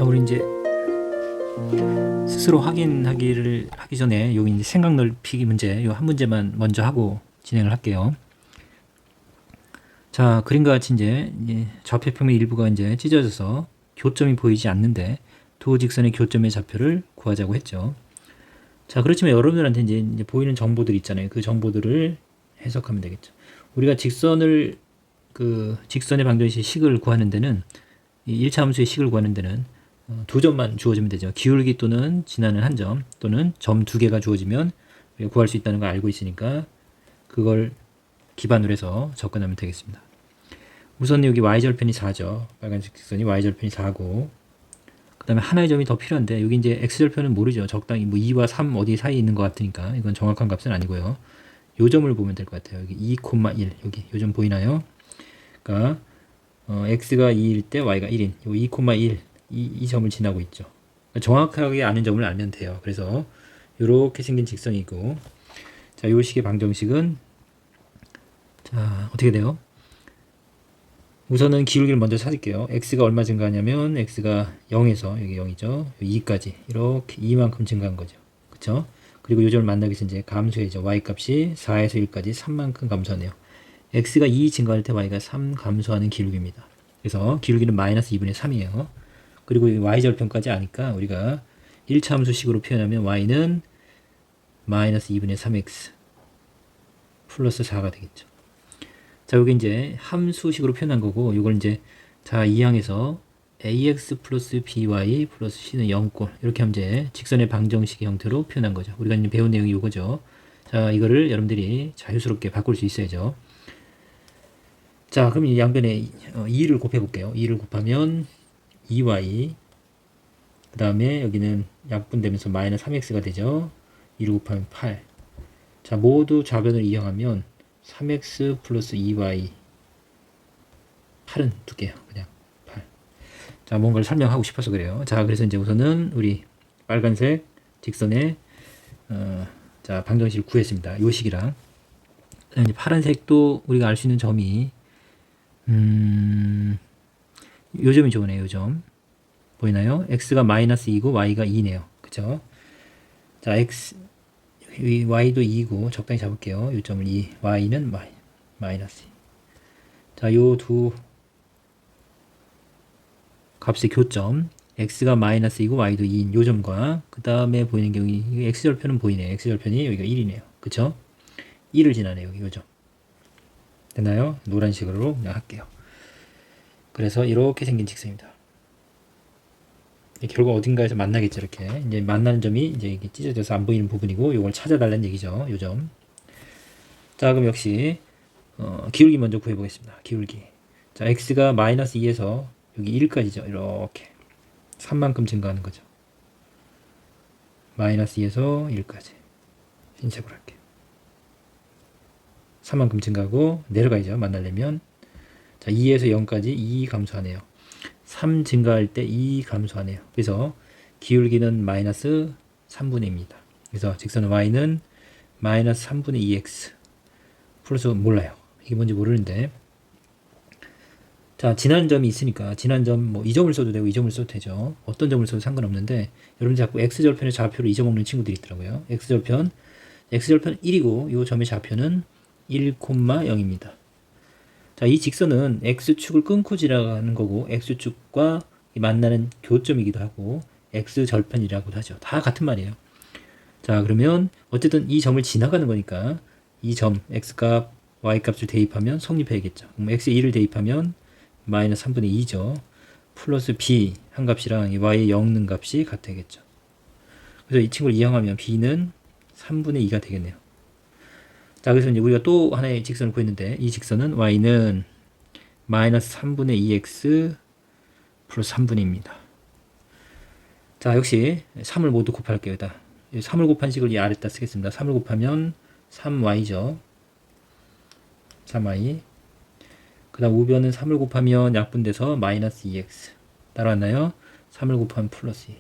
우리 이제 스스로 확인하기를 하기 전에 여기 이제 생각 넓히기 문제, 요 한 문제만 먼저 하고 진행을 할게요. 자, 그림과 같이 이제 좌표평면 일부가 이제 찢어져서 교점이 보이지 않는데 두 직선의 교점의 좌표를 구하자고 했죠. 자, 그렇지만 여러분들한테 이제 보이는 정보들 있잖아요. 그 정보들을 해석하면 되겠죠. 우리가 직선의 방정식 식을 구하는 데는, 이 1차 함수의 식을 구하는 데는 두 점만 주어지면 되죠. 기울기 또는 지나는 한 점 또는 점 두 개가 주어지면 우리가 구할 수 있다는 걸 알고 있으니까 그걸 기반으로 해서 접근하면 되겠습니다. 우선 여기 y절편이 4죠. 빨간색 직선이 y절편이 4고, 그 다음에 하나의 점이 더 필요한데 여기 이제 x절편은 모르죠. 적당히 뭐 2와 3 어디 사이에 있는 것 같으니까 이건 정확한 값은 아니고요. 요 점을 보면 될 것 같아요. 여기 2,1 여기 요 점 보이나요? 그러니까 x가 2일 때 y가 1인 요 2,1 이 점을 지나고 있죠. 그러니까 정확하게 아는 점을 알면 돼요. 그래서 이렇게 생긴 직선이고, 자, 요 식의 방정식은 자 어떻게 돼요? 우선은 기울기를 먼저 찾을게요. x가 얼마 증가하냐면 x가 0에서 여기 0이죠. 2까지 이렇게 2만큼 증가한 거죠. 그쵸? 그리고 요 점을 만나기 위해서 이제 감소해죠. y 값이 4에서 1까지 3만큼 감소하네요. x가 2 증가할 때 y가 3 감소하는 기울기입니다. 그래서 기울기는 마이너스 2분의 3이에요. 그리고 y절편까지 아니까 우리가 1차 함수식으로 표현하면 y는 마이너스 2분의 3x 플러스 4가 되겠죠. 자, 여기 이제 함수식으로 표현한 거고, 이걸 이제 자, 이 항에서 ax 플러스 by 플러스 c는 0꼴 이렇게 하면 이제 직선의 방정식의 형태로 표현한 거죠. 우리가 이제 배운 내용이 이거죠. 자, 이거를 여러분들이 자유스럽게 바꿀 수 있어야죠. 자, 그럼 이 양변에 2를 곱해 볼게요. 2를 곱하면 2y, 그 다음에 여기는 약분되면서 마이너스 3x가 되죠. 2를 곱하면 8. 자, 모두 좌변을 이용하면 3x 플러스 2y, 8은 두 개요. 그냥 8. 자, 뭔가를 설명하고 싶어서 그래요. 자, 그래서 이제 우선은 우리 빨간색 직선의 자, 방정식을 구했습니다. 요 식이랑. 이제 파란색도 우리가 알 수 있는 점이 요 점이 좋으네요. 요 점. 보이나요? x가 마이너스 2고 y가 2네요. 그쵸? 자, y도 2고 적당히 잡을게요. 요 점을 2, y는 마이너스 2. 자, 요 두 값의 교점, x가 마이너스 2고 y도 2인 요 점과 그 다음에 보이는 경우 x절편은 보이네요. x절편이 여기가 1이네요. 그쵸? 1을 지나네요. 여기 요 점. 됐나요? 노란색으로 그냥 할게요. 그래서 이렇게 생긴 직선입니다. 결국 어딘가에서 만나겠죠. 이렇게 이제 만나는 점이 이제 이게 찢어져서 안 보이는 부분이고, 이걸 찾아달라는 얘기죠. 요 점. 자, 그럼 역시 기울기 먼저 구해보겠습니다. 기울기. 자, x가 마이너스 2에서 여기 1까지죠. 이렇게 3만큼 증가하는 거죠. 마이너스 2에서 1까지 흰색으로 할게요. 3만큼 증가하고 내려가야죠. 만나려면. 자, 2에서 0까지 2 감소하네요. 3 증가할 때 2 감소하네요. 그래서 기울기는 마이너스 3분의 2입니다. 그래서 직선 y는 마이너스 3분의 2x 플러스 몰라요. 이게 뭔지 모르는데, 자, 지난 점이 있으니까 지난 점 뭐 이 점을 써도 되고 이 점을 써도 되죠. 어떤 점을 써도 상관없는데, 여러분 자꾸 x절편의 좌표를 잊어먹는 친구들이 있더라고요. x절편 1이고 이 점의 좌표는 1,0입니다. 자, 이 직선은 x축을 끊고 지나가는 거고, x축과 만나는 교점이기도 하고 x절편이라고도 하죠. 다 같은 말이에요. 자, 그러면 어쨌든 이 점을 지나가는 거니까 이 점 x값 y값을 대입하면 성립해야겠죠. 그럼 x에 2를 대입하면 마이너스 3분의 2죠. 플러스 b 한 값이랑 이 y의 0는 값이 같아야겠죠. 그래서 이 친구를 이항하면 b는 3분의 2가 되겠네요. 자, 그래서 이제 우리가 또 하나의 직선을 구했는데, 이 직선은 y는 마이너스 3분의 2x 플러스 3분의 2입니다. 자, 역시 3을 모두 곱할게요. 여기다 3을 곱한 식을 이 아래다 쓰겠습니다. 3을 곱하면 3y죠. 3y. 그 다음 우변은 3을 곱하면 약분돼서 마이너스 2x. 따라왔나요? 3을 곱하면 플러스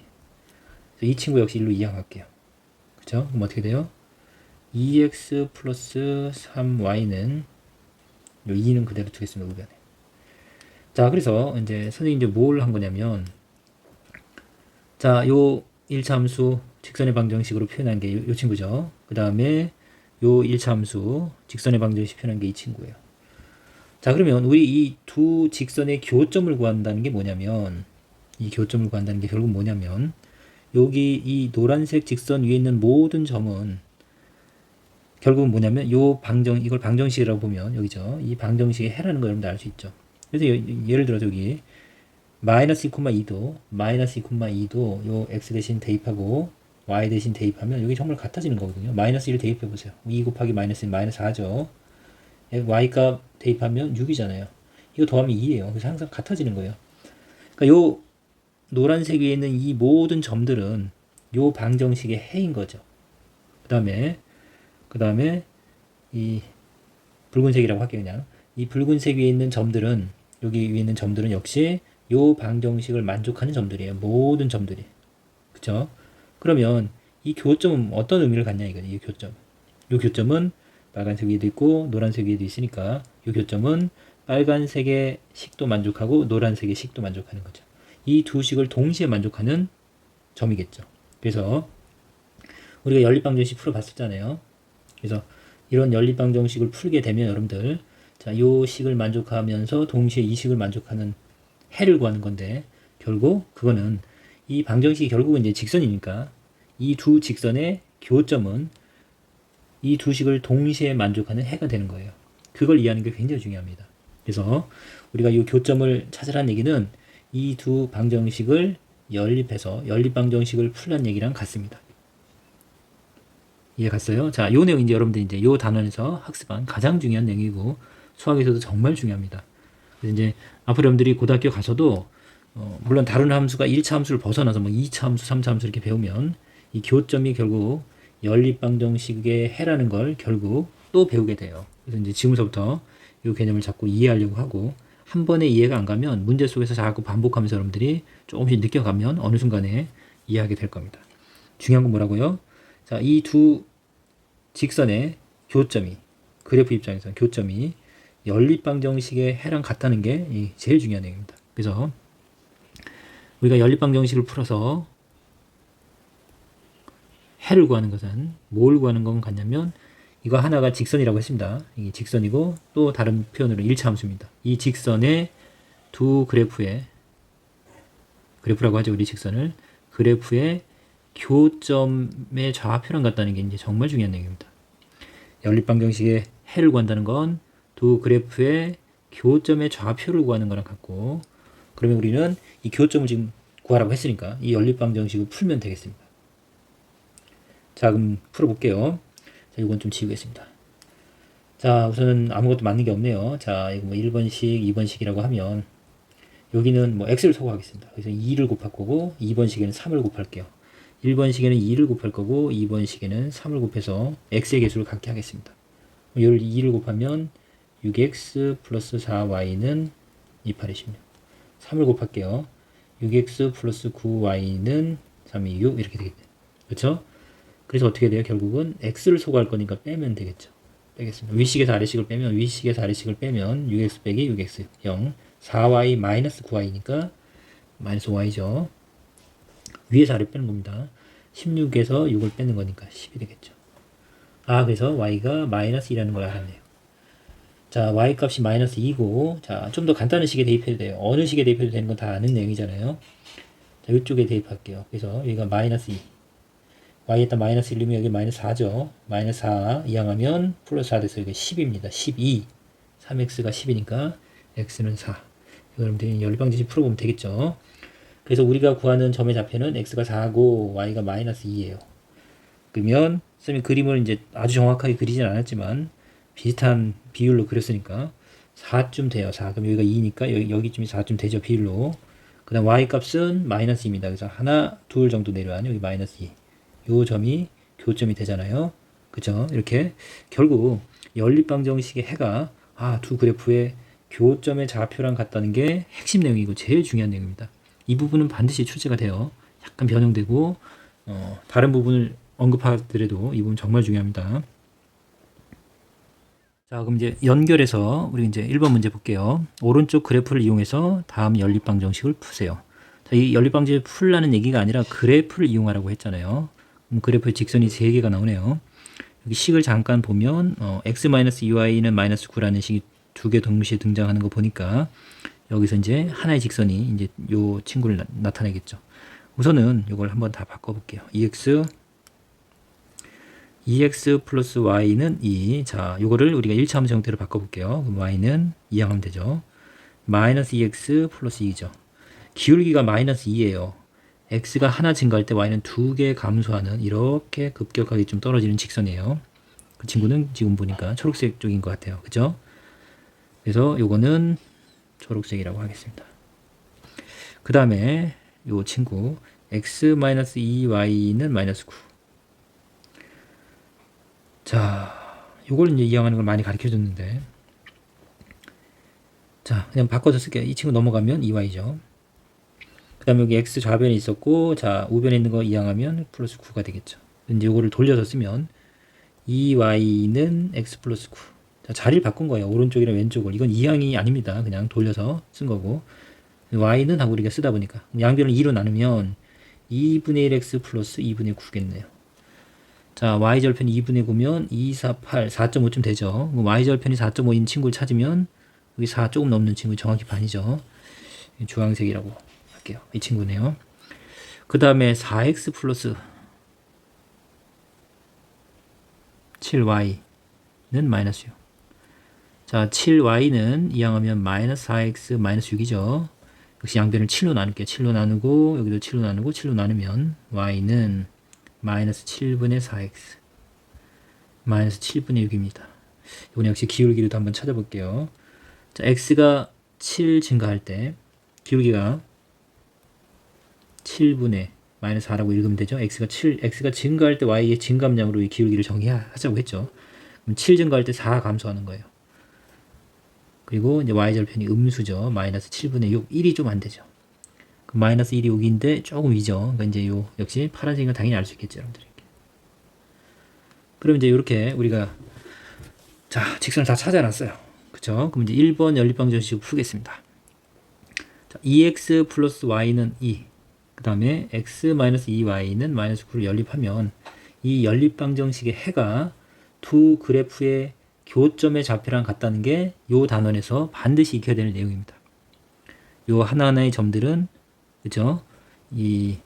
2. 이 친구 역시 일로 이항할게요. 그쵸? 그럼 어떻게 돼요? 2x 플러스 3y는 요 2는 그대로 두겠습니다. 우변에. 자, 그래서 이제 선생님이 이제 뭘 한 거냐면, 자, 요 1차 함수 직선의 방정식으로 표현한 게 요 친구죠. 그 다음에 요 1차 함수 직선의 방정식 표현한 게 이 친구예요. 자, 그러면 우리 이 두 직선의 교점을 구한다는 게 뭐냐면, 이 교점을 구한다는 게 결국 뭐냐면, 여기 이 노란색 직선 위에 있는 모든 점은 결국은 뭐냐면 요 이걸 방정식이라고 보면 여기죠. 이 방정식의 해라는 걸 여러분들 알 수 있죠. 그래서 예를 들어서 여기 마이너스 2,2도 요 x 대신 대입하고 y 대신 대입하면 여기 정말 같아지는 거거든요. 마이너스 1 대입해 보세요. 2 곱하기 마이너스 1 마이너스 4죠. y 값 대입하면 6이잖아요. 이거 더하면 2예요. 그래서 항상 같아지는 거예요. 그러니까 요 노란색 위에 있는 이 모든 점들은 요 방정식의 해인 거죠. 그 다음에 이 붉은색이라고 할게요. 그냥 이 붉은색 위에 있는 점들은, 여기 위에 있는 점들은 역시 요 방정식을 만족하는 점들이에요. 모든 점들이. 그쵸? 그러면 이 교점은 어떤 의미를 갖냐 이거죠. 이 교점. 요 교점은 빨간색 위에도 있고 노란색 위에도 있으니까 이 교점은 빨간색의 식도 만족하고 노란색의 식도 만족하는 거죠. 이 두 식을 동시에 만족하는 점이겠죠. 그래서 우리가 연립방정식 풀어봤었잖아요. 그래서 이런 연립방정식을 풀게 되면 여러분들, 자, 요 식을 만족하면서 동시에 이 식을 만족하는 해를 구하는 건데, 결국 그거는 이 방정식이 결국은 이제 직선이니까 이 두 직선의 교점은 이 두 식을 동시에 만족하는 해가 되는 거예요. 그걸 이해하는 게 굉장히 중요합니다. 그래서 우리가 이 교점을 찾으라는 얘기는 이 두 방정식을 연립해서 연립방정식을 풀란 얘기랑 같습니다. 이해 갔어요? 자, 요 내용 이제 여러분들 이제 요 단원에서 학습한 가장 중요한 내용이고 수학에서도 정말 중요합니다. 그래서 이제 앞으로 여러분들이 고등학교 가서도 물론 다른 함수가 1차 함수를 벗어나서 뭐 2차 함수, 3차 함수 이렇게 배우면 이 교점이 결국 연립방정식의 해라는 걸 결국 또 배우게 돼요. 그래서 이제 지금부터 이 개념을 자꾸 이해하려고 하고, 한 번에 이해가 안 가면 문제 속에서 자꾸 반복하면서 여러분들이 조금씩 느껴가면 어느 순간에 이해하게 될 겁니다. 중요한 건 뭐라고요? 자, 이 두 직선의 교점이, 그래프 입장에서 교점이 연립방정식의 해랑 같다는 게 제일 중요한 내용입니다. 그래서 우리가 연립방정식을 풀어서 해를 구하는 것은 뭘 구하는 건 같냐면, 이거 하나가 직선이라고 했습니다. 이게 직선이고 또 다른 표현으로 1차 함수입니다. 이 직선의 두 그래프라고 하죠. 우리 직선을. 그래프의 교점의 좌표랑 같다는 게 이제 정말 중요한 내용입니다. 연립방정식의 해를 구한다는 건 두 그래프의 교점의 좌표를 구하는 거랑 같고, 그러면 우리는 이 교점을 지금 구하라고 했으니까 이 연립방정식을 풀면 되겠습니다. 자, 그럼 풀어볼게요. 자, 이건 좀 지우겠습니다. 자, 우선은 아무것도 맞는 게 없네요. 자, 이거 뭐 1번식, 2번식이라고 하면 여기는 뭐 x를 소거하겠습니다. 그래서 2를 곱할 거고 2번식에는 3을 곱할게요. 1번식에는 2를 곱할 거고 2번식에는 3을 곱해서 x의 개수를 갖게 하겠습니다. 이걸 2를 곱하면 6x 플러스 4y는 28이 16. 3을 곱할게요. 6x 플러스 9y는 3이 6 이렇게 되겠네요. 그렇죠? 그래서 어떻게 돼요? 결국은 x를 소거할 거니까 빼면 되겠죠. 빼겠습니다. 위식에서 아래식을 빼면 6x 빼기 6x 0. 4y 마이너스 9y니까 마이너스 y죠. 위에서 아래 빼는 겁니다. 16에서 6을 빼는 거니까 10이 되겠죠. 아, 그래서 y가 마이너스 2라는 걸 알았네요. 자, y 값이 마이너스 2고, 자, 좀 더 간단한 식에 대입해도 돼요. 어느 식에 대입해도 되는 건 다 아는 내용이잖아요. 자, 이쪽에 대입할게요. 그래서 여기가 마이너스 2. y에다 마이너스 1이면 여기 마이너스 4죠. 마이너스 4 이항하면 플러스 4 돼서 여기 10입니다. 12. 3x가 10이니까 x는 4. 이거 여러분들이 연립방정식 풀어보면 되겠죠. 그래서 우리가 구하는 점의 좌표는 x가 4고 y가 마이너스 2예요. 그러면 선생님이 그림을 이제 아주 정확하게 그리진 않았지만 비슷한 비율로 그렸으니까 4쯤 돼요. 4. 그럼 여기가 2니까 여기쯤이 4쯤 되죠. 비율로. 그 다음 y 값은 마이너스 2입니다. 그래서 하나, 둘 정도 내려가는 여기 마이너스 2. 요 점이 교점이 되잖아요. 그쵸? 이렇게 결국 연립방정식의 해가 두 그래프의 교점의 좌표랑 같다는 게 핵심 내용이고 제일 중요한 내용입니다. 이 부분은 반드시 출제가 돼요. 약간 변형되고 다른 부분을 언급하더라도 이 부분 정말 중요합니다. 자, 그럼 이제 연결해서 우리 이제 1번 문제 볼게요. 오른쪽 그래프를 이용해서 다음 연립방정식을 푸세요. 자, 이 연립방정식을 풀라는 얘기가 아니라 그래프를 이용하라고 했잖아요. 그래프에 직선이 3개가 나오네요. 여기 식을 잠깐 보면 x-2y는 마이너스 9라는 식이 2개 동시에 등장하는 거 보니까 여기서 이제 하나의 직선이 이제 요 친구를 나타내겠죠. 우선은 이걸 한번 다 바꿔볼게요. EX 플러스 Y는 2. 자, 요거를 우리가 1차함수 형태로 바꿔볼게요. 그럼 Y는 2항하면 되죠. 마이너스 EX 플러스 2죠. 기울기가 마이너스 2예요. X가 하나 증가할 때 Y는 2개 감소하는 이렇게 급격하게 좀 떨어지는 직선이에요. 그 친구는 지금 보니까 초록색 쪽인 것 같아요. 그죠? 그래서 요거는 초록색이라고 하겠습니다. 그 다음에 요 친구 x-2y는 마이너스 9. 자, 요걸 이제 이용하는 걸 많이 가르쳐 줬는데, 자, 그냥 바꿔서 쓸게요. 이 친구 넘어가면 2y죠. 그 다음에 여기 x 좌변에 있었고, 자, 우변에 있는 거 이항하면 플러스 9가 되겠죠. 이제 요거를 돌려서 쓰면 2y는 x 플러스 9. 자, 자리를 바꾼 거예요. 오른쪽이랑 왼쪽을. 이건 이항이 아닙니다. 그냥 돌려서 쓴 거고. y는 하고 우리가 쓰다 보니까 양변을 2로 나누면 2분의 1x 플러스 2분의 9겠네요. 자, y절편이 2분의 9면 2, 4, 8, 4.5쯤 되죠. y절편이 4.5인 친구를 찾으면 여기 4 조금 넘는 친구 정확히 반이죠. 주황색이라고 할게요. 이 친구네요. 그 다음에 4x 플러스 7y는 마이너스 6. 자, 7y는 이항하면 마이너스 4x 마이너스 6이죠. 역시 양변을 7로 나눌게요. 7로 나누고 여기도 7로 나누고 7로 나누면 y는 마이너스 7분의 4x 마이너스 7분의 6입니다. 이번 역시 기울기도 한번 찾아볼게요. 자, x가 7 증가할 때 기울기가 7분의 마이너스 4라고 읽으면 되죠. x가 증가할 때 y의 증감량으로 이 기울기를 정의하자고 했죠. 그럼 7 증가할 때 4 감소하는 거예요. 그리고 이제 y절편이 음수죠. 마이너스 7분의 6, 1이 좀 안 되죠. 마이너스 1이 6인데 조금 위죠. 그러니까 이제 요 역시 파란색인 건 당연히 알 수 있겠죠, 여러분들. 그럼 이제 이렇게 우리가 자, 직선을 다 찾아놨어요. 그쵸? 그럼 이제 1번 연립방정식을 풀겠습니다. 자, 2x 플러스 y는 2. 그 다음에 x-2y는 마이너스 9를 연립하면 이 연립방정식의 해가 두 그래프의 교점의 좌표랑 같다는 게 요 단원에서 반드시 익혀야 되는 내용입니다. 요 하나하나의 점들은 그죠? 이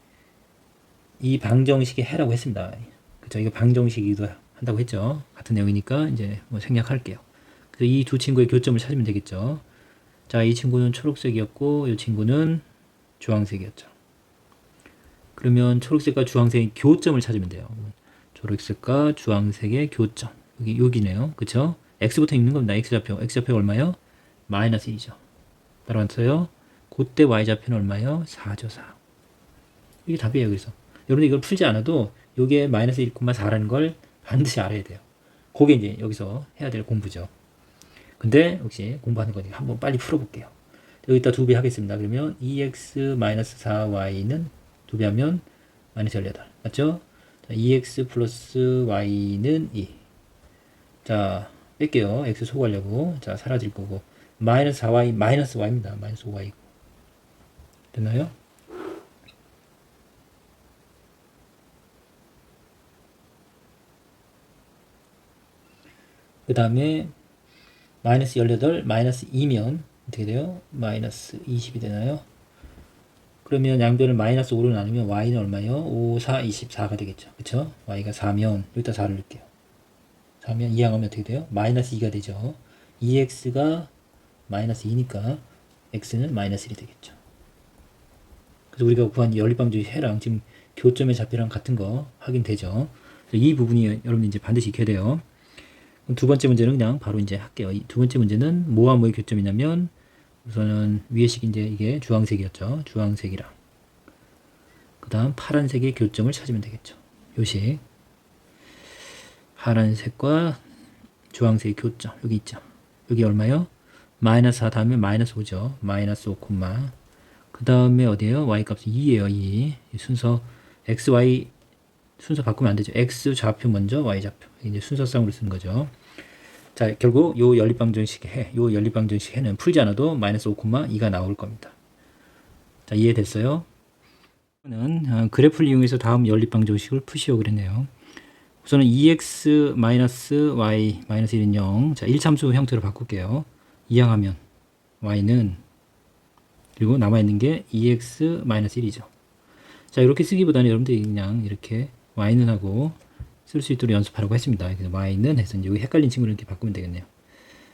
방정식의 해라고 했습니다. 그죠? 이거 방정식이기도 한다고 했죠. 같은 내용이니까 이제 뭐 생략할게요. 그래서 이 두 친구의 교점을 찾으면 되겠죠. 자, 이 친구는 초록색이었고 이 친구는 주황색이었죠. 그러면 초록색과 주황색의 교점을 찾으면 돼요. 초록색과 주황색의 교점. 여기네요. 그쵸? x부터 읽는 겁니다. x좌표가 얼마요? 마이너스 1이죠. 따라왔어요. 그때 y좌표는 얼마요? 4죠, 4. 이게 답이에요. 그래서 여러분 이걸 풀지 않아도 요게 마이너스 1,4라는 걸 반드시 알아야 돼요. 그게 이제 여기서 해야 될 공부죠. 근데 역시 공부하는 거니까 한번 빨리 풀어볼게요. 여기다 2배 하겠습니다. 그러면 2x-4y는 2배 하면 마이너스 18. 맞죠? 자, 2x 플러스 y는 2. 자, 뺄게요. x 소구하려고. 자, 사라질 거고. 마이너스 4y, 마이너스 y입니다. 마이너스 5y. 됐나요? 그 다음에 마이너스 18, 마이너스 2면 어떻게 돼요? 마이너스 20이 되나요? 그러면 양변을 마이너스 5로 나누면 y는 얼마요? 5, 4, 24가 되겠죠. 그쵸? y가 4면 여기다 4를 넣을게요. 4면 이항하면 어떻게 돼요? 마이너스 2가 되죠. 2x가 마이너스 2니까 x는 마이너스 1이 되겠죠. 그래서 우리가 구한 연립방정식 해랑 지금 교점의 좌표랑 같은 거 확인되죠. 이 부분이 여러분 이제 반드시 익혀야 돼요. 그럼 두 번째 문제는 그냥 바로 이제 할게요. 이 두 번째 문제는 뭐와 뭐의 교점이냐면 우선은 위에 식 이제 이게 주황색이었죠. 주황색이랑 그 다음 파란색의 교점을 찾으면 되겠죠. 요식 파란색과 주황색의 교점 여기 있죠. 여기 얼마요? 마이너스 4 다음에 마이너스 5죠. 마이너스 5, 그 다음에 어디에요? y 값은 2예요. 2. 순서 x, y 순서 바꾸면 안 되죠. x 좌표 먼저 y 좌표. 이제 순서상으로 쓰는 거죠. 자, 결국 요 연립방정식의 해, 요 연립방정식 해는 풀지 않아도 마이너스 5, 2가 나올 겁니다. 자, 이해됐어요? 는 그래프를 이용해서 다음 연립방정식을 푸시오 그랬네요. 우선은 2x-y-1은 0. 자, 1참수 형태로 바꿀게요. 이항하면 y는 그리고 남아있는 게 2x-1이죠. 자, 이렇게 쓰기보다는 여러분들이 그냥 이렇게 y는 하고 쓸 수 있도록 연습하라고 했습니다. 그래서 y는 해서 이제 여기 헷갈린 친구를 이렇게 바꾸면 되겠네요.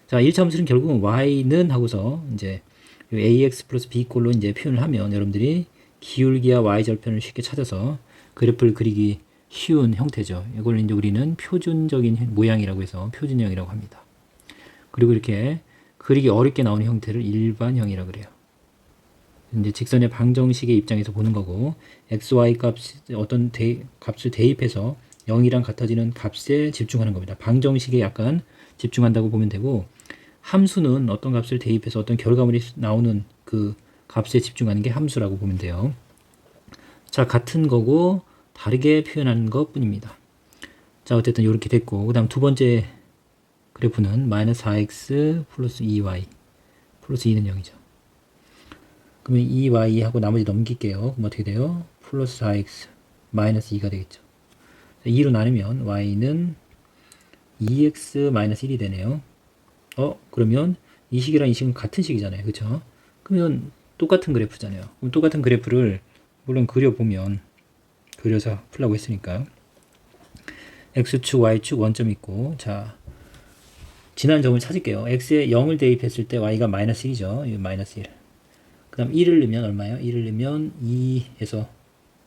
자, 1참수는 결국은 y는 하고서 이제 ax 플러스 b 꼴로 이제 표현을 하면 여러분들이 기울기와 y절편을 쉽게 찾아서 그래프를 그리기 쉬운 형태죠. 이걸 이제 우리는 표준적인 모양이라고 해서 표준형이라고 합니다. 그리고 이렇게 그리기 어렵게 나오는 형태를 일반형이라고 그래요. 이제 직선의 방정식의 입장에서 보는 거고 x, y 값 어떤 값을 대입해서 0이랑 같아지는 값에 집중하는 겁니다. 방정식에 약간 집중한다고 보면 되고 함수는 어떤 값을 대입해서 어떤 결과물이 나오는 그 값에 집중하는 게 함수라고 보면 돼요. 자, 같은 거고 다르게 표현하는 것 뿐입니다. 자, 어쨌든 이렇게 됐고 그 다음 두 번째 그래프는 마이너스 4x 플러스 2y 플러스 2는 0이죠. 그러면 2y 하고 나머지 넘길게요. 그럼 어떻게 돼요? 플러스 4x 마이너스 2가 되겠죠. 2로 나누면 y는 2x 마이너스 1이 되네요. 그러면 이 식이랑 이 식은 같은 식이잖아요. 그렇죠? 그러면 똑같은 그래프잖아요. 그럼 똑같은 그래프를 물론 그려보면 그려서 풀라고 했으니까 x축, y축 원점 있고 자 지난 점을 찾을게요. x에 0을 대입했을 때 y가 마이너스 1이죠. 이 마이너스 1. 그 다음 1을 넣으면 얼마예요? 1을 넣으면 2에서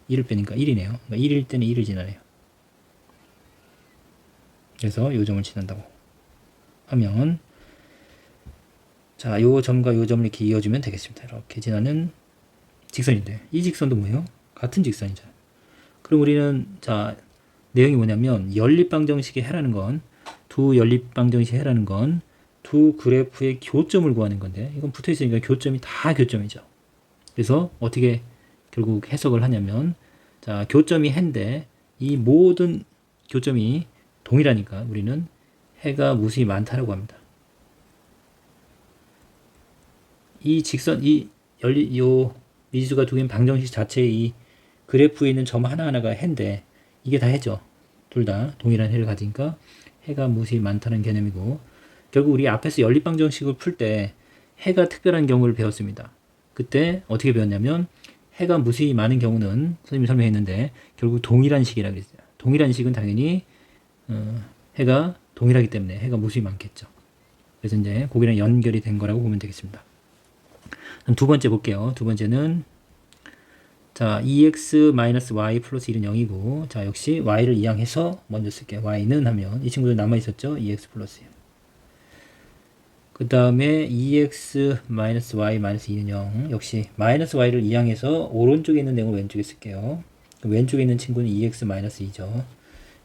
1을 빼니까 1이네요. 그러니까 1일 때는 1을 지나네요. 그래서 요 점을 지난다고 하면 자, 요 점과 요 점을 이렇게 이어주면 되겠습니다. 이렇게 지나는 직선인데 이 직선도 뭐예요? 같은 직선이죠. 그럼 우리는 자 내용이 뭐냐면 연립방정식의 해라는 건 두 연립방정식의 해라는 건 두 그래프의 교점을 구하는 건데 이건 붙어있으니까 교점이 다 교점이죠. 그래서 어떻게 결국 해석을 하냐면 자 교점이 해인데 이 모든 교점이 동일하니까 우리는 해가 무수히 많다라고 합니다. 이 직선 요 미지수가 두 개인 방정식 자체의 이 그래프에 있는 점 하나하나가 해인데 이게 다 해죠. 둘 다 동일한 해를 가지니까 해가 무수히 많다는 개념이고 결국 우리 앞에서 연립방정식을 풀 때 해가 특별한 경우를 배웠습니다. 그때 어떻게 배웠냐면 해가 무수히 많은 경우는 선생님이 설명했는데 결국 동일한 식이라고 그랬어요. 동일한 식은 당연히 해가 동일하기 때문에 해가 무수히 많겠죠. 그래서 이제 거기랑 연결이 된 거라고 보면 되겠습니다. 두 번째 볼게요. 두 번째는 자 2x-y 플러스 1은 0이고 자 역시 y를 이항해서 먼저 쓸게요. y는 하면 이 친구들 남아있었죠. 2x 플러스 1. 그 다음에 2x-y 마이너스 2는 0 역시 마이너스 y를 이항해서 오른쪽에 있는 내용을 왼쪽에 쓸게요. 왼쪽에 있는 친구는 2x 마이너스 2죠.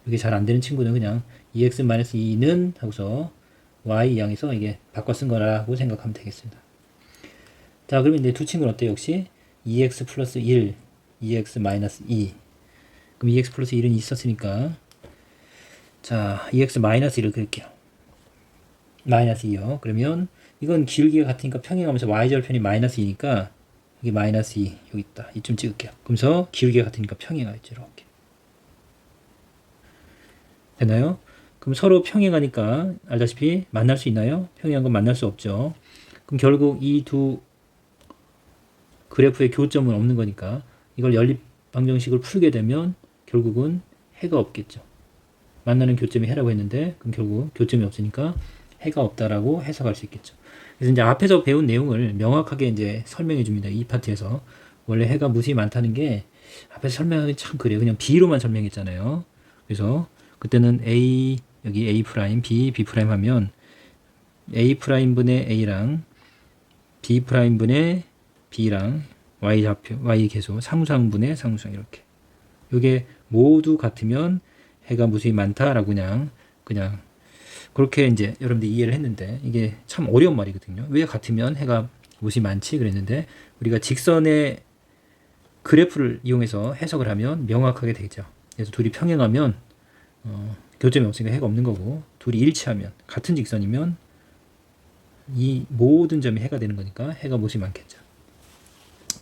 이게 잘 안되는 친구는 그냥 2x 마이너스 2는 하고서 y 이항해서 이게 바꿔 쓴 거라고 생각하면 되겠습니다. 자 그러면 이제 두 친구는 어때요? 역시 2x 플러스 1 2x 마이너스 2 그럼 2x 플러스 1은 있었으니까 자 2x 마이너스 1을 그릴게요. 마이너스 2요. 그러면 이건 기울기가 같으니까 평행하면서 y절편이 마이너스 2니까 이게 마이너스 2 여기 있다. 이쯤 찍을게요. 그러면서 기울기가 같으니까 평행하겠죠. 이렇게 되나요? 그럼 서로 평행하니까 알다시피 만날 수 있나요? 평행한 건 만날 수 없죠. 그럼 결국 이 두 그래프의 교점은 없는 거니까 이걸 연립방정식을 풀게 되면 결국은 해가 없겠죠. 만나는 교점이 해라고 했는데 그럼 결국 교점이 없으니까 해가 없다라고 해석할 수 있겠죠. 그래서 이제 앞에서 배운 내용을 명확하게 이제 설명해 줍니다. 이 파트에서 원래 해가 무수히 많다는 게 앞에서 설명하기 참 그래요. 그냥 B로만 설명했잖아요. 그래서 그때는 A 여기 A 프라임, B, B 프라임 하면 A 프라임 분의 A랑 B 프라임 분의 B랑 Y 좌표, Y 계수, 상수항분의 상수항 이렇게. 이게 모두 같으면 해가 무수히 많다라고 그냥 그렇게 이제 여러분들이 이해를 했는데 이게 참 어려운 말이거든요. 왜 같으면 해가 무수히 많지 그랬는데 우리가 직선의 그래프를 이용해서 해석을 하면 명확하게 되죠. 그래서 둘이 평행하면 교점이 없으니까 해가 없는 거고 둘이 일치하면 같은 직선이면 이 모든 점이 해가 되는 거니까 해가 무수히 많겠죠.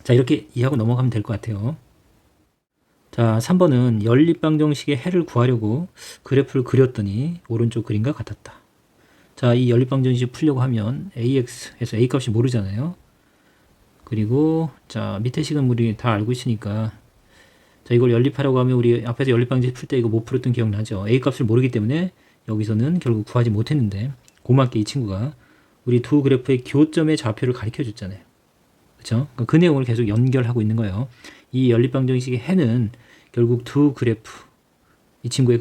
자 이렇게 이해하고 넘어가면 될 것 같아요. 자, 3번은 연립방정식의 해를 구하려고 그래프를 그렸더니 오른쪽 그림과 같았다. 자, 이 연립방정식 풀려고 하면 AX에서 A 값이 모르잖아요. 그리고 자, 밑에 식은 우리 다 알고 있으니까 자, 이걸 연립하라고 하면 우리 앞에서 연립방정식 풀 때 이거 못 풀었던 기억나죠? A 값을 모르기 때문에 여기서는 결국 구하지 못했는데 고맙게 이 친구가 우리 두 그래프의 교점의 좌표를 가르쳐 줬잖아요. 그쵸? 그 내용을 계속 연결하고 있는 거예요. 이 연립방정식의 해는 결국 두 그래프, 이 친구의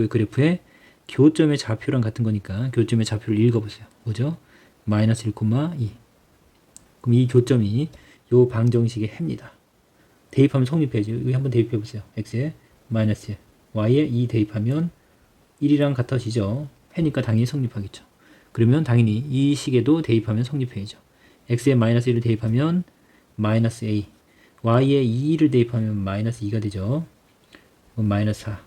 그래프의 교점의 좌표랑 같은 거니까 교점의 좌표를 읽어보세요. 뭐죠? 마이너스 1, 2. 그럼 이 교점이 요 방정식의 해입니다. 대입하면 성립해야죠. 여기 한번 대입해 보세요. x에 마이너스 1, y에 2 대입하면 1이랑 같아지죠. 해니까 당연히 성립하겠죠. 그러면 당연히 이 식에도 대입하면 성립해야죠. x에 마이너스 1을 대입하면 마이너스 a, y에 2를 대입하면 마이너스 2가 되죠. 그럼 마이너스 4.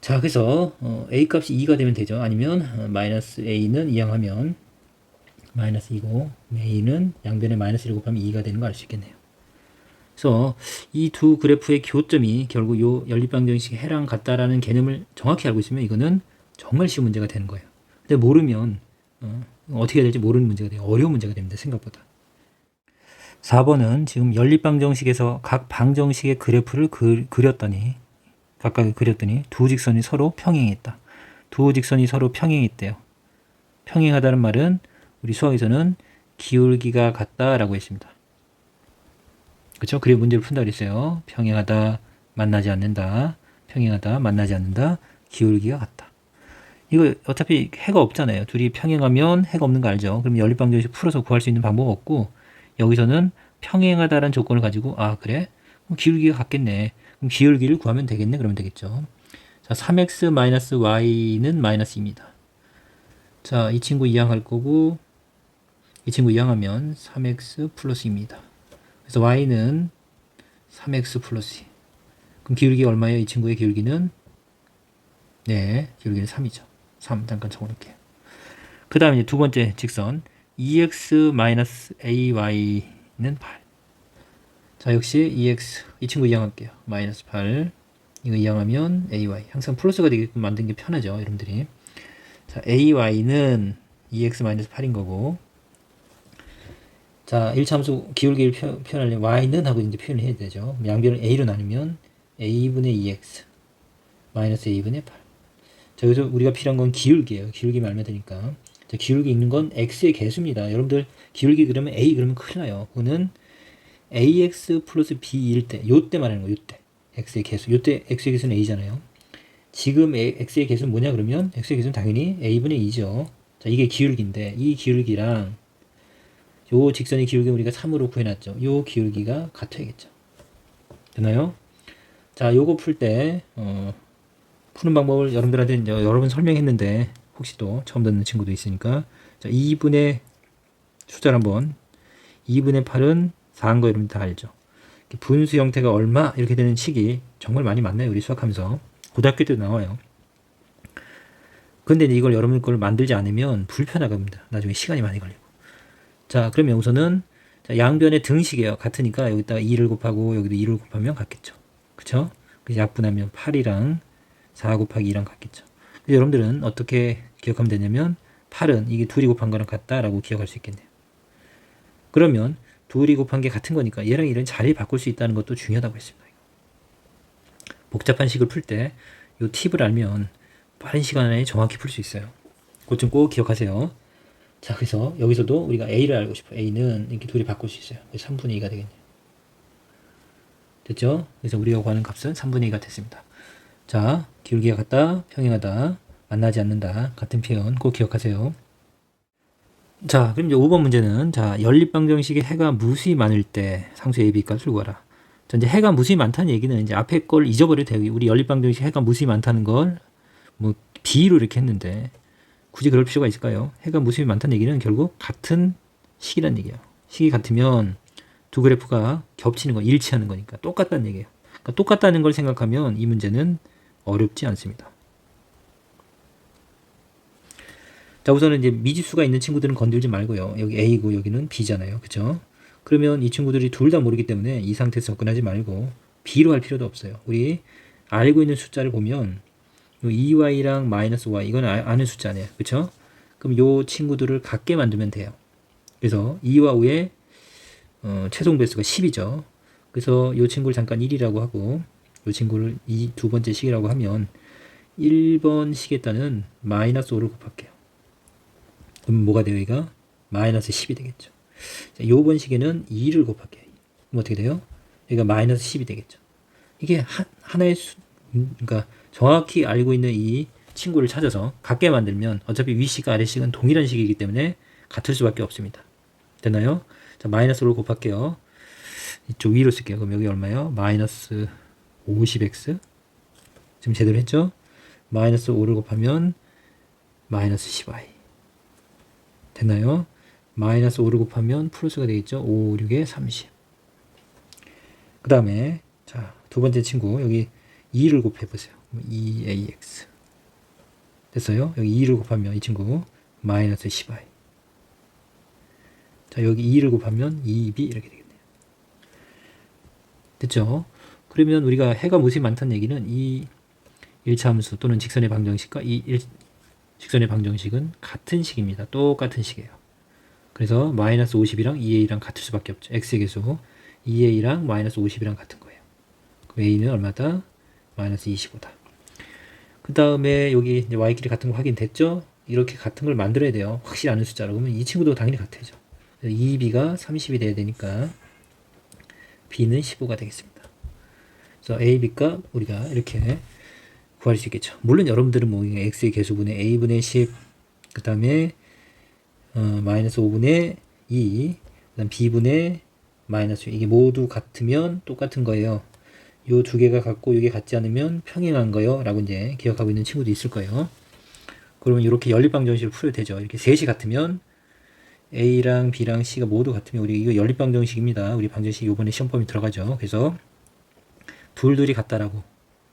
자, 그래서 a 값이 2가 되면 되죠. 아니면 마이너스 a는 이항하면 마이너스 2고 a는 양변에 마이너스 1 곱하면 2가 되는 거 알 수 있겠네요. 그래서 이 두 그래프의 교점이 결국 요 연립방정식의 해랑 같다라는 개념을 정확히 알고 있으면 이거는 정말 쉬운 문제가 되는 거예요. 근데 모르면 어떻게 해야 될지 모르는 문제가 돼요. 어려운 문제가 됩니다. 생각보다. 4번은 지금 연립방정식에서 각 방정식의 그래프를 그렸더니 각각을 그렸더니 두 직선이 서로 평행했다. 두 직선이 서로 평행했대요. 평행하다는 말은 우리 수학에서는 기울기가 같다라고 했습니다. 그렇죠? 그리고 문제를 푼다 그랬어요. 평행하다, 만나지 않는다. 평행하다, 만나지 않는다. 기울기가 같다. 이거 어차피 해가 없잖아요. 둘이 평행하면 해가 없는 거 알죠? 그럼 연립방정식 풀어서 구할 수 있는 방법 없고 여기서는 평행하다라는 조건을 가지고 아 그래? 그럼 기울기가 같겠네. 그럼 기울기를 구하면 되겠네. 그러면 되겠죠. 자, 3x-y는 마이너스 2입니다. 자, 이 친구 이항할 거고 이 친구 이항하면 3x 플러스 2입니다. 그래서 y는 3x 플러스 2. 그럼 기울기가 얼마예요? 이 친구의 기울기는 네, 기울기는 3이죠. 3 잠깐 적어놓을게요. 그 다음에 이제 두 번째 직선 2x-ay는 8. 자, 역시 2x 이 친구 이항할게요. 마이너스 8 이거 이항하면 ay 항상 플러스가 되게끔 만든 게 편하죠, 여러분들이. 자, ay는 2x-8인 거고 자, 1차함수 기울기를 표현하려면 y는 하고 이제 표현을 해야 되죠. 양변을 a로 나누면 a분의 2x 마이너스 a분의 8. 자, 여기서 우리가 필요한 건 기울기예요. 기울기만 알면 되니까. 자, 기울기 읽는 건 x의 개수입니다. 여러분들 기울기 그러면 a 그러면 큰일 나요. 그거는 ax 플러스 b일 때, 요때 말하는 거예요. 요때. x의 개수. 요때 x의 개수는 a잖아요. 지금 x의 개수는 뭐냐 그러면 x의 개수는 당연히 a분의 2죠. 자, 이게 기울기인데 이 기울기랑 요 직선의 기울기 우리가 3으로 구해놨죠. 요 기울기가 같아야겠죠. 되나요? 자, 요거 풀 때 푸는 방법을 여러분들한테 이제 여러 번 설명했는데 혹시 또 처음 듣는 친구도 있으니까 자, 2분의 숫자를 한번 2분의 8은 4한 거 여러분 다 알죠. 분수 형태가 얼마 이렇게 되는 식이 정말 많이 만나요. 우리 수학하면서 고등학교 때도 나와요. 근데 이걸 여러분 걸 만들지 않으면 불편하겁니다. 나중에 시간이 많이 걸리고. 자, 그러면 여기서는 양변의 등식이에요. 같으니까 여기다가 2를 곱하고 여기도 2를 곱하면 같겠죠. 그쵸? 그래서 약분하면 8이랑 4 곱하기 2랑 같겠죠. 그래서 여러분들은 어떻게 기억하면 되냐면 8은 이게 둘이 곱한 거랑 같다라고 기억할 수 있겠네요. 그러면 둘이 곱한 게 같은 거니까 얘랑 얘랑 자리 바꿀 수 있다는 것도 중요하다고 했습니다. 복잡한 식을 풀 때 이 팁을 알면 빠른 시간 안에 정확히 풀 수 있어요. 그것 좀 꼭 기억하세요. 자, 그래서 여기서도 우리가 a를 알고 싶어요. a는 이렇게 둘이 바꿀 수 있어요. 3분의 2가 되겠네요. 됐죠? 그래서 우리가 구하는 값은 3분의 2가 됐습니다. 자, 기울기가 같다, 평행하다, 만나지 않는다. 같은 표현 꼭 기억하세요. 자, 그럼 이제 5번 문제는 자, 연립방정식의 해가 무수히 많을 때 상수 a, b 값을 구하라. 자, 이제 해가 무수히 많다는 얘기는 이제 앞에 걸 잊어버려도 되고 우리 연립방정식 해가 무수히 많다는 걸 뭐 b로 이렇게 했는데 굳이 그럴 필요가 있을까요? 해가 무수히 많다는 얘기는 결국 같은 식이란 얘기예요. 식이 같으면 두 그래프가 겹치는 거, 일치하는 거니까 똑같다는 얘기예요. 그러니까 똑같다는 걸 생각하면 이 문제는 어렵지 않습니다. 자, 우선은 이제 미지수가 있는 친구들은 건들지 말고요. 여기 a고 여기는 b잖아요. 그쵸? 그러면 이 친구들이 둘 다 모르기 때문에 이 상태에서 접근하지 말고 b로 할 필요도 없어요. 우리 알고 있는 숫자를 보면 요 2y랑 마이너스 y 이건 아는 숫자네요. 그쵸? 그럼 요 친구들을 같게 만들면 돼요. 그래서 2와 5의 최종 배수가 10이죠. 그래서 요 친구를 잠깐 1이라고 하고 요 친구를 이 두 번째 식이라고 하면 1번 식에다는 마이너스 5를 곱할게요. 그럼 뭐가 돼요? 얘가 마이너스 10이 되겠죠. 자, 요번 식에는 2를 곱할게요. 그럼 어떻게 돼요? 여기가 마이너스 10이 되겠죠. 이게 하나의 그러니까 정확히 알고 있는 이 친구를 찾아서 같게 만들면 어차피 위식과 아래식은 동일한 식이기 때문에 같을 수밖에 없습니다. 됐나요? 자, 마이너스 5를 곱할게요. 이쪽 위로 쓸게요. 그럼 여기 얼마예요? 마이너스 50x. 지금 제대로 했죠? 마이너스 5를 곱하면 마이너스 10y. 됐나요? 마이너스 5를 곱하면 플러스가 되겠죠? 5, 6에 30. 그 다음에 자, 두 번째 친구 여기 2를 곱해보세요. 2ax. 됐어요? 여기 2를 곱하면 이 친구 마이너스 10y. 자, 여기 2를 곱하면 2b 이렇게 되겠네요. 됐죠? 그러면 우리가 해가 무수히 많다는 얘기는 이 1차 함수 또는 직선의 방정식과 이 직선의 방정식은 같은 식입니다. 똑같은 식이에요. 그래서 마이너스 50이랑 2a랑 같을 수밖에 없죠. x의 개수 2a랑 마이너스 50이랑 같은 거예요. 그럼 a는 얼마다? 마이너스 25다. 그 다음에 여기 이제 y끼리 같은 거 확인됐죠? 이렇게 같은 걸 만들어야 돼요. 확실히 아는 숫자로. 그러면 이 친구도 당연히 같아죠. 2b가 30이 돼야 되니까 b는 15가 되겠습니다. 그래서 a, b값 우리가 이렇게 구할 수 있겠죠. 물론 여러분들은 뭐 x의 개수분의 a분의 10, 그 다음에 마이너스 5분의 2, 그 다음 b분의 마이너스 6 이게 모두 같으면 똑같은 거예요. 요 두 개가 같고 이게 같지 않으면 평행한 거요 라고 이제 기억하고 있는 친구도 있을 거예요. 그러면 이렇게 연립방정식을 풀어도 되죠. 이렇게 셋이 같으면 A랑 B랑 C가 모두 같으면 우리 이거 연립방정식입니다. 우리 방정식 요번에 시험범위 들어가죠. 그래서 둘이 같다라고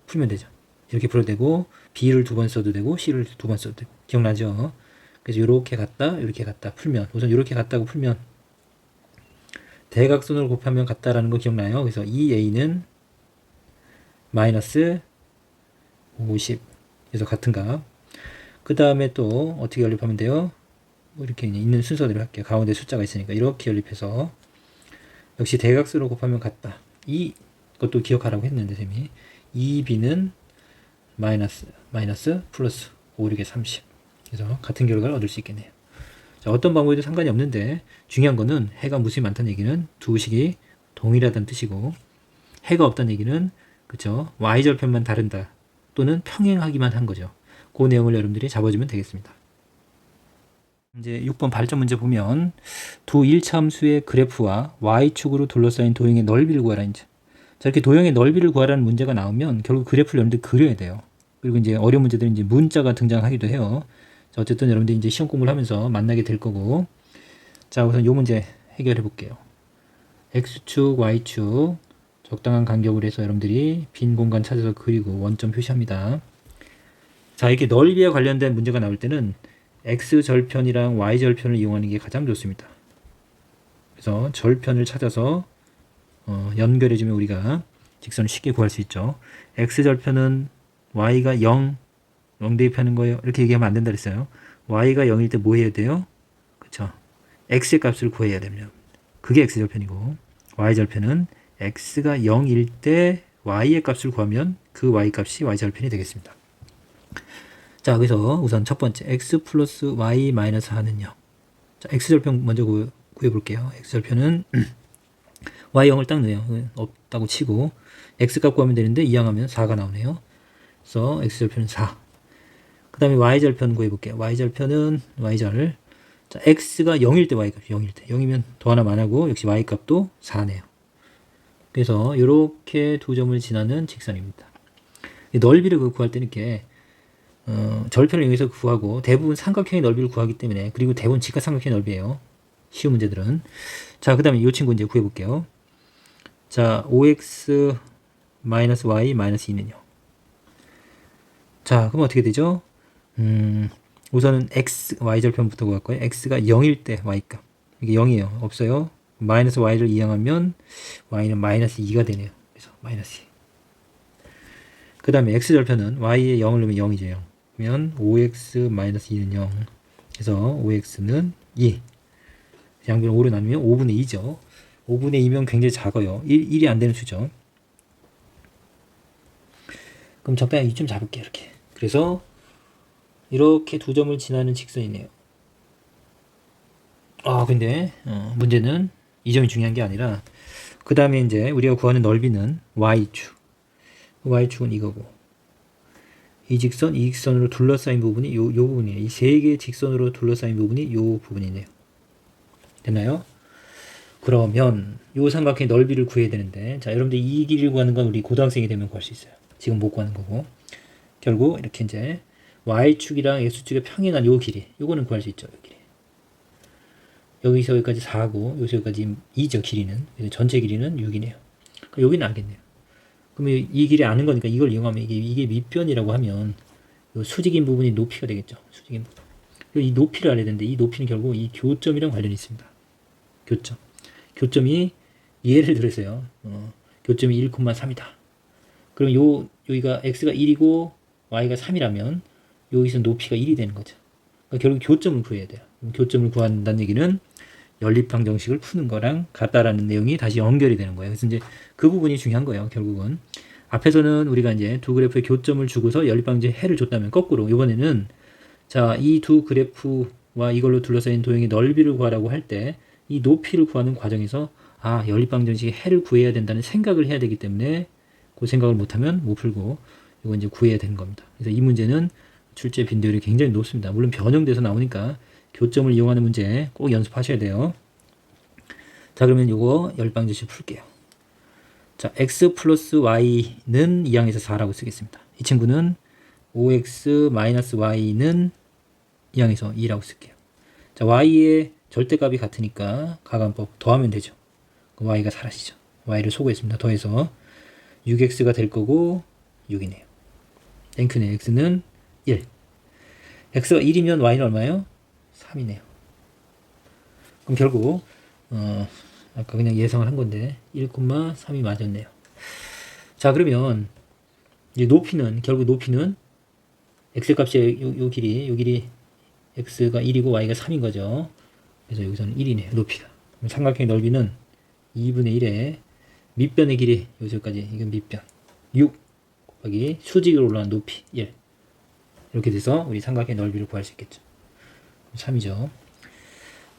풀면 되죠. 이렇게 풀어도 되고 B를 두 번 써도 되고 C를 두 번 써도 되고 기억나죠? 그래서 이렇게 같다 이렇게 같다 풀면 우선 이렇게 같다고 풀면 대각선으로 곱하면 같다라는 거 기억나요? 그래서 2A는 마이너스 50 그래서 같은 값. 그 다음에 또 어떻게 연립하면 돼요? 뭐 이렇게 있는 순서대로 할게요. 가운데 숫자가 있으니까 이렇게 연립해서 역시 대각선으로 곱하면 같다. 이것도 기억하라고 했는데 쌤이 2b는 마이너스 플러스 5, 6에 30 그래서 같은 결과를 얻을 수 있겠네요. 자, 어떤 방법에도 상관이 없는데 중요한 거는 해가 무수히 많다는 얘기는 두 식이 동일하다는 뜻이고 해가 없다는 얘기는 그쵸 y절편만 다른다 또는 평행하기만 한 거죠. 그 내용을 여러분들이 잡아주면 되겠습니다. 이제 6번 발전 문제 보면 두 1차 함수의 그래프와 y축으로 둘러싸인 도형의 넓이를 구하라 이제. 자, 이렇게 도형의 넓이를 구하라는 문제가 나오면 결국 그래프를 여러분들 그려야 돼요. 그리고 이제 어려운 문제들은 이제 문자가 등장하기도 해요. 자, 어쨌든 여러분들 이제 시험 공부를 하면서 만나게 될 거고. 자, 우선 요 문제 해결해 볼게요. x축, y축 적당한 간격을 해서 여러분들이 빈 공간 찾아서 그리고 원점 표시합니다. 자, 이렇게 넓이에 관련된 문제가 나올 때는 x절편이랑 y절편을 이용하는 게 가장 좋습니다. 그래서 절편을 찾아서 연결해주면 우리가 직선을 쉽게 구할 수 있죠. x절편은 y가 0 대입하는 거예요. 이렇게 얘기하면 안 된다 그랬어요. y가 0일 때 뭐 해야 돼요? 그쵸? x의 값을 구해야 됩니다. 그게 x절편이고 y절편은 x가 0일 때 y의 값을 구하면 그 y 값이 y절편이 되겠습니다. 자, 그래서 우선 첫 번째 x 플러스 y 마이너스 하는요. 자, x절편 먼저 구해볼게요. x절편은 y 0을 딱 넣어요. 없다고 치고 x값 구하면 되는데 이항하면 4가 나오네요. 그래서 x절편은 4. 그 다음에 y절편 구해볼게요. y절편은 y절. 자, x가 0일 때 y값이 0일 때 0이면 더 하나 많아고 역시 y값도 4네요. 그래서 이렇게 두 점을 지나는 직선입니다. 넓이를 구할 때는 이렇게 절편을 이용해서 구하고 대부분 삼각형의 넓이를 구하기 때문에 그리고 대부분 직각삼각형의 넓이에요. 쉬운 문제들은. 자, 그 다음에 이 친구 이제 구해볼게요. 자, 5x 마이너스 y 마이너스 2는요. 자, 그럼 어떻게 되죠? 우선은 x, y절편부터 구할 거예요. x가 0일 때 y값. 이게 0이에요. 없어요. 마이너스 y를 이항하면 y는 마이너스 2가 되네요. 그래서 마이너스 2. 그 다음에 x절편은 y에 0을 넣으면 0이죠. 0. 그러면 5x 마이너스 2는 0. 그래서 5x는 2. 양변을 5로 나누면 5분의 2죠. 5분의 2면 굉장히 작아요. 1이 안 되는 수죠. 그럼 적당히 2점 잡을게요. 이렇게. 그래서 이렇게 두 점을 지나는 직선이네요. 근데 문제는 이 점이 중요한 게 아니라 그 다음에 이제 우리가 구하는 넓이는 y축. y축은 이거고 이 직선으로 둘러싸인 부분이 요 부분이에요. 이 세 개의 직선으로 둘러싸인 부분이 요 부분이네요. 됐나요? 그러면 요 삼각형의 넓이를 구해야 되는데, 자, 여러분들 이 길이를 구하는 건 우리 고등학생이 되면 구할 수 있어요. 지금 못 구하는 거고. 결국 이렇게 이제 y축이랑 x축의 평행한 요 길이, 요거는 구할 수 있죠. 요 길이. 여기서 여기까지 4고 여기서 여기까지 2죠. 길이는. 그래서 전체 길이는 6이네요. 여기는 알겠네요. 그러면 이 길이 아는 거니까 이걸 이용하면 이게 밑변이라고 하면 요 수직인 부분이 높이가 되겠죠. 수직인 부분. 그리고 이 높이를 알아야 되는데 이 높이는 결국 이 교점이랑 관련이 있습니다. 교점. 교점이 예를 들어서요. 교점이 1,3이다. 그럼 여기가 x가 1이고 y가 3이라면 여기서 높이가 1이 되는 거죠. 그러니까 결국 교점을 구해야 돼요. 교점을 구한다는 얘기는 연립방 정식을 푸는 거랑 같다라는 내용이 다시 연결이 되는 거예요. 그래서 이제 그 부분이 중요한 거예요. 결국은 앞에서는 우리가 이제 두 그래프의 교점을 주고서 연립방정식 해를 줬다면 거꾸로 이번에는 자, 이 두 그래프와 이걸로 둘러싸인 도형의 넓이를 구하라고 할 때 이 높이를 구하는 과정에서 연립방정식의 해를 구해야 된다는 생각을 해야 되기 때문에 그 생각을 못하면 못 풀고 이거 이제 구해야 되는 겁니다. 그래서 이 문제는 출제 빈도율이 굉장히 높습니다. 물론 변형돼서 나오니까 교점을 이용하는 문제 꼭 연습하셔야 돼요. 자, 그러면 요거 연립방정식 풀게요. 자, x 플러스 y는 2항에서 4라고 쓰겠습니다. 이 친구는 5x 마이너스 y는 2항에서 2라고 쓸게요. 자, y의 절대값이 같으니까 가감법 더하면 되죠. 그럼 y가 사라지죠. y를 소거했습니다. 더해서 6x가 될 거고 6이네요. 땡큐네. x는 1. x가 1이면 y는 얼마예요? 3이네요. 그럼 결국 아까 그냥 예상을 한 건데 1,3이 맞았네요. 자, 그러면 이제 결국 높이는 x 값이 요 길이 x가 1이고 y가 3인 거죠. 그래서 여기서는 1이네요. 높이가. 그럼 삼각형의 넓이는 2분의 1에 밑변의 길이 여기서까지 이건 밑변 6 곱하기 수직으로 올라간 높이 1. 이렇게 돼서 우리 삼각형의 넓이를 구할 수 있겠죠. 3이죠.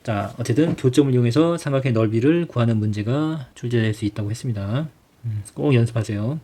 자, 어쨌든 교점을 이용해서 삼각형의 넓이를 구하는 문제가 출제될 수 있다고 했습니다. 꼭 연습하세요.